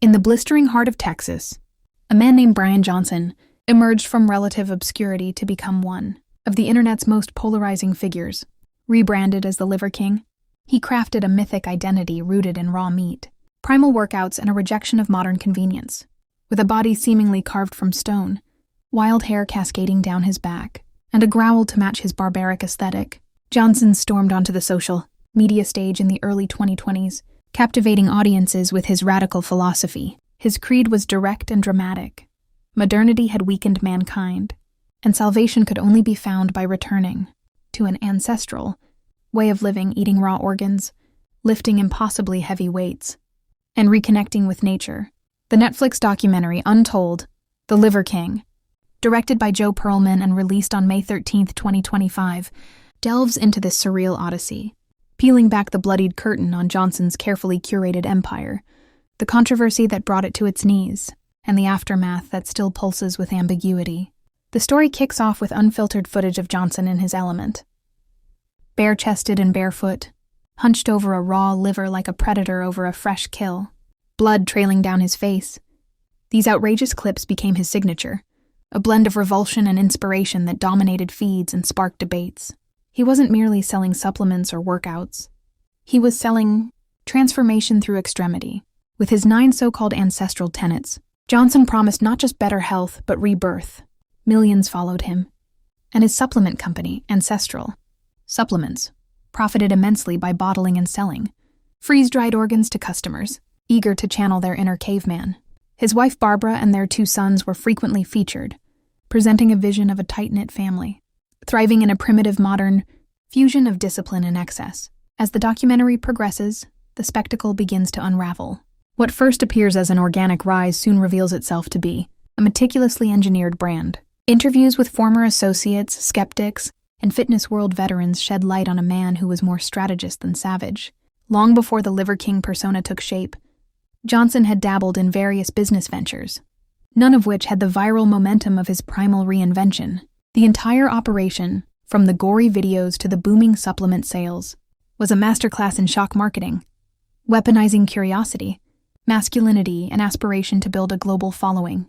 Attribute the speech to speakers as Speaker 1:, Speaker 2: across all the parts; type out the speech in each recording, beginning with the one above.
Speaker 1: In the blistering heart of Texas, a man named Brian Johnson emerged from relative obscurity to become one of the internet's most polarizing figures. Rebranded as the Liver King, he crafted a mythic identity rooted in raw meat, primal workouts, and a rejection of modern convenience. With a body seemingly carved from stone, wild hair cascading down his back, and a growl to match his barbaric aesthetic, Johnson stormed onto the social media stage in the early 2020s, captivating audiences with his radical philosophy. His creed was direct and dramatic. Modernity had weakened mankind, and salvation could only be found by returning to an ancestral way of living, eating raw organs, lifting impossibly heavy weights, and reconnecting with nature. The Netflix documentary Untold, The Liver King, directed by Joe Perlman and released on May 13, 2025, delves into this surreal odyssey, peeling back the bloodied curtain on Johnson's carefully curated empire, the controversy that brought it to its knees, and the aftermath that still pulses with ambiguity. The story kicks off with unfiltered footage of Johnson in his element. Bare-chested and barefoot, hunched over a raw liver like a predator over a fresh kill, blood trailing down his face. These outrageous clips became his signature, a blend of revulsion and inspiration that dominated feeds and sparked debates. He wasn't merely selling supplements or workouts. He was selling transformation through extremity. With his 9 so-called ancestral tenets, Johnson promised not just better health, but rebirth. Millions followed him. And his supplement company, Ancestral Supplements, profited immensely by bottling and selling freeze-dried organs to customers, eager to channel their inner caveman. His wife Barbara and their 2 sons were frequently featured, presenting a vision of a tight-knit family, thriving in a primitive modern fusion of discipline and excess. As the documentary progresses, the spectacle begins to unravel. What first appears as an organic rise soon reveals itself to be a meticulously engineered brand. Interviews with former associates, skeptics, and fitness world veterans shed light on a man who was more strategist than savage. Long before the Liver King persona took shape, Johnson had dabbled in various business ventures, none of which had the viral momentum of his primal reinvention. The entire operation, from the gory videos to the booming supplement sales, was a masterclass in shock marketing, weaponizing curiosity, masculinity, and aspiration to build a global following.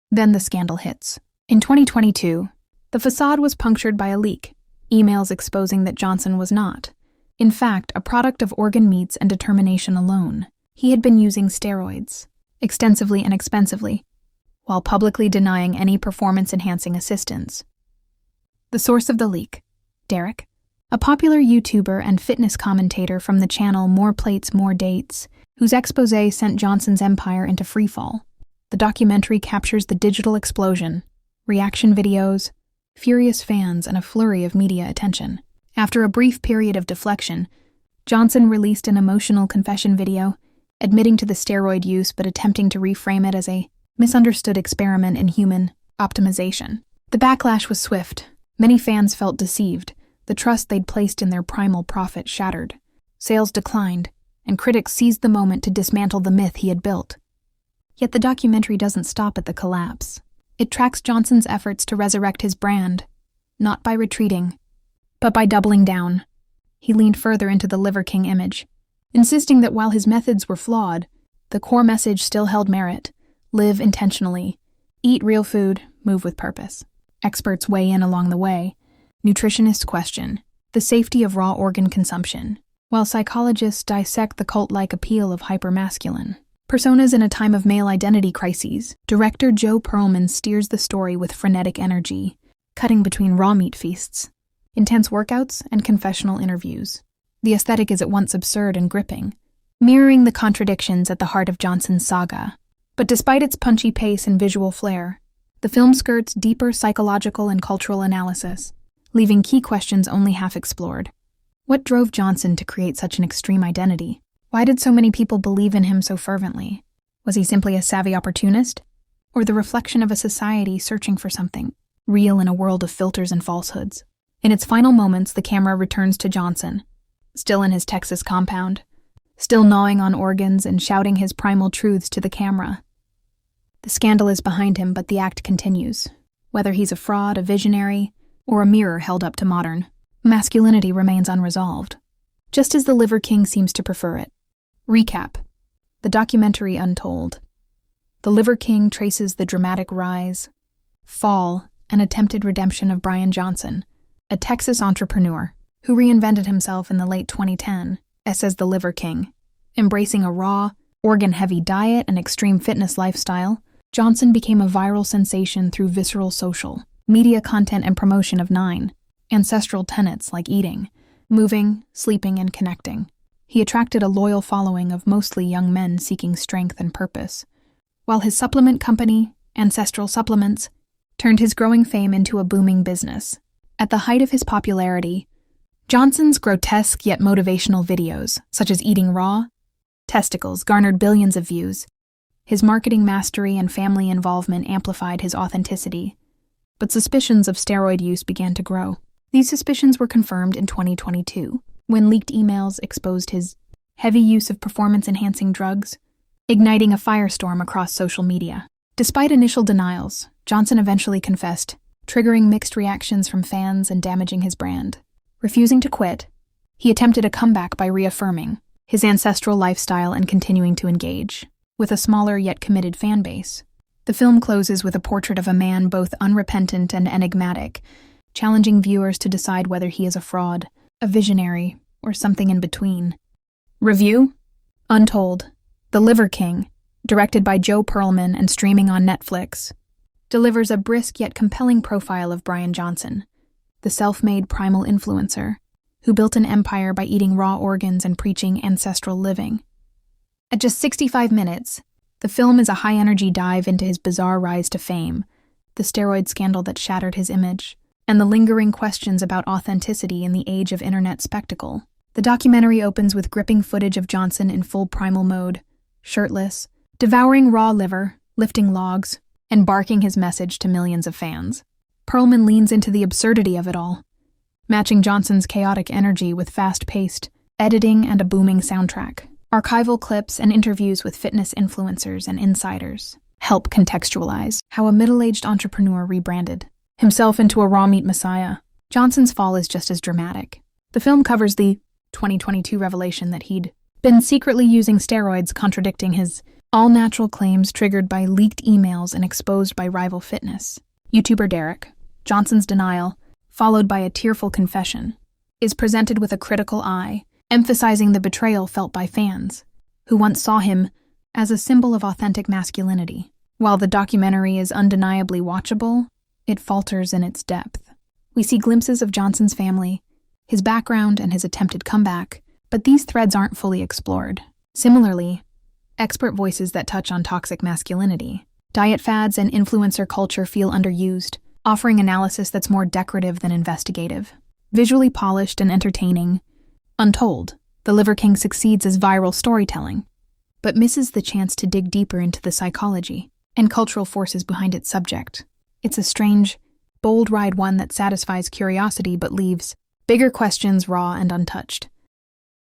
Speaker 1: Then the scandal hits. In 2022, the facade was punctured by a leak, emails exposing that Johnson was not, in fact, a product of organ meats and determination alone. He had been using steroids, extensively and expensively, while publicly denying any performance-enhancing assistance. The source of the leak, Derek, a popular YouTuber and fitness commentator from the channel More Plates, More Dates, whose exposé sent Johnson's empire into freefall. The documentary captures the digital explosion, reaction videos, furious fans, and a flurry of media attention. After a brief period of deflection, Johnson released an emotional confession video, admitting to the steroid use but attempting to reframe it as a misunderstood experiment in human optimization. The backlash was swift. Many fans felt deceived. The trust they'd placed in their primal prophet shattered. Sales declined, and critics seized the moment to dismantle the myth he had built. Yet the documentary doesn't stop at the collapse. It tracks Johnson's efforts to resurrect his brand, not by retreating, but by doubling down. He leaned further into the Liver King image, insisting that while his methods were flawed, the core message still held merit. Live intentionally. Eat real food. Move with purpose. Experts weigh in along the way. Nutritionists question the safety of raw organ consumption, while psychologists dissect the cult-like appeal of hypermasculine personas in a time of male identity crises. Director Joe Perlman steers the story with frenetic energy, cutting between raw meat feasts, intense workouts, and confessional interviews. The aesthetic is at once absurd and gripping, mirroring the contradictions at the heart of Johnson's saga. But despite its punchy pace and visual flair, the film skirts deeper psychological and cultural analysis, leaving key questions only half explored. What drove Johnson to create such an extreme identity? Why did so many people believe in him so fervently? Was he simply a savvy opportunist, or the reflection of a society searching for something real in a world of filters and falsehoods? In its final moments, the camera returns to Johnson, still in his Texas compound, still gnawing on organs and shouting his primal truths to the camera. The scandal is behind him, but the act continues. Whether he's a fraud, a visionary, or a mirror held up to modern masculinity remains unresolved, just as the Liver King seems to prefer it. Recap. The documentary Untold. The Liver King traces the dramatic rise, fall, and attempted redemption of Brian Johnson, a Texas entrepreneur who reinvented himself in the late 2010s as the Liver King. Embracing a raw, organ-heavy diet and extreme fitness lifestyle, Johnson became a viral sensation through visceral social media content and promotion of 9 ancestral tenets like eating, moving, sleeping, and connecting. He attracted a loyal following of mostly young men seeking strength and purpose, while his supplement company, Ancestral Supplements, turned his growing fame into a booming business. At the height of his popularity, Johnson's grotesque yet motivational videos, such as eating raw testicles, garnered billions of views. His marketing mastery and family involvement amplified his authenticity, but suspicions of steroid use began to grow. These suspicions were confirmed in 2022, when leaked emails exposed his heavy use of performance-enhancing drugs, igniting a firestorm across social media. Despite initial denials, Johnson eventually confessed, triggering mixed reactions from fans and damaging his brand. Refusing to quit, he attempted a comeback by reaffirming his ancestral lifestyle and continuing to engage with a smaller yet committed fan base. The film closes with a portrait of a man both unrepentant and enigmatic, challenging viewers to decide whether he is a fraud, a visionary, or something in between. Review: Untold, The Liver King, directed by Joe Perlman and streaming on Netflix, delivers a brisk yet compelling profile of Brian Johnson, the self-made primal influencer who built an empire by eating raw organs and preaching ancestral living. At just 65 minutes, the film is a high-energy dive into his bizarre rise to fame, the steroid scandal that shattered his image, and the lingering questions about authenticity in the age of internet spectacle. The documentary opens with gripping footage of Johnson in full primal mode, shirtless, devouring raw liver, lifting logs, and barking his message to millions of fans. Perlman leans into the absurdity of it all, matching Johnson's chaotic energy with fast-paced editing and a booming soundtrack. Archival clips and interviews with fitness influencers and insiders help contextualize how a middle-aged entrepreneur rebranded himself into a raw meat messiah. Johnson's fall is just as dramatic. The film covers the 2022 revelation that he'd been secretly using steroids, contradicting his all-natural claims triggered by leaked emails and exposed by rival fitness YouTuber Derek. Johnson's denial, followed by a tearful confession, is presented with a critical eye, emphasizing the betrayal felt by fans, who once saw him as a symbol of authentic masculinity. While the documentary is undeniably watchable, it falters in its depth. We see glimpses of Johnson's family, his background, and his attempted comeback, but these threads aren't fully explored. Similarly, expert voices that touch on toxic masculinity, diet fads, and influencer culture feel underused, offering analysis that's more decorative than investigative. Visually polished and entertaining, Untold, The Liver King succeeds as viral storytelling, but misses the chance to dig deeper into the psychology and cultural forces behind its subject. It's a strange, bold ride, one that satisfies curiosity but leaves bigger questions raw and untouched.